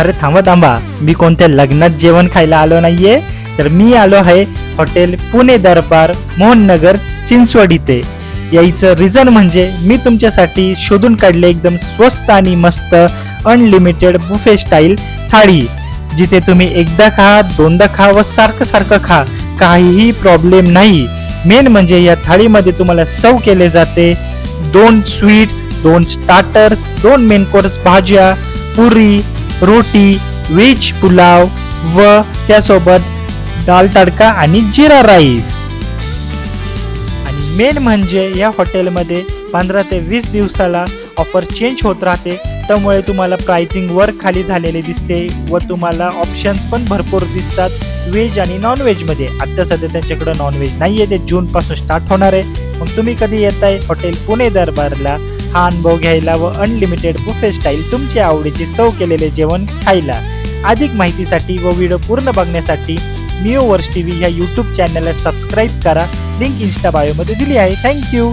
अरे थांबा थांबा, मी कोणत्या लग्नात जेवण खायला आलो नाहीये, तर मी आलो आहे हॉटेल पुणे दरबार मोहननगर चिंचवड इथे. यायचं रिझन म्हणजे मी तुमच्यासाठी शोधून काढले एकदम स्वस्त आणि मस्त अनलिमिटेड बुफे स्टाईल थाळी, जिथे तुम्ही एकदा खा, दोनदा खा व सारखं सारखं खा, काहीही प्रॉब्लेम नाही. मेन म्हणजे या थाळीमध्ये तुम्हाला सर्व केले जाते 2 स्वीट्स, 2 स्टार्टर्स, 2 मेन कोर्स भाज्या, पुरी, रोटी, व्हेज पुलाव व त्यासोबत दाल तडका आणि जिरा राईस. आणि मेन म्हणजे या हॉटेलमध्ये 15 ते 20 दिवसाला ऑफर चेंज होत राहते, त्यामुळे तुम्हाला प्राइसिंग वर खाली झालेले दिसते व तुम्हाला ऑप्शन्स पण भरपूर दिसतात व्हेज आणि नॉन व्हेज मध्ये. आता सध्या त्यांच्याकडे नॉन व्हेज नाहीये, ते जून पासून स्टार्ट होणार आहे. मग तुम्ही कधी येताय हॉटेल पुणे दरबारला हा अनुभव घ्यायला व अनलिमिटेड बुफे स्टाईल तुमच्या आवडीचे सर्व केलेले जेवण खायला. अधिक माहितीसाठी व व्हिडिओ पूर्ण बघण्यासाठी मिओ वर्स टीव्ही ह्या यूट्यूब चॅनलला सबस्क्राईब करा. लिंक इन्स्टा बायोमध्ये दिली आहे. थँक्यू.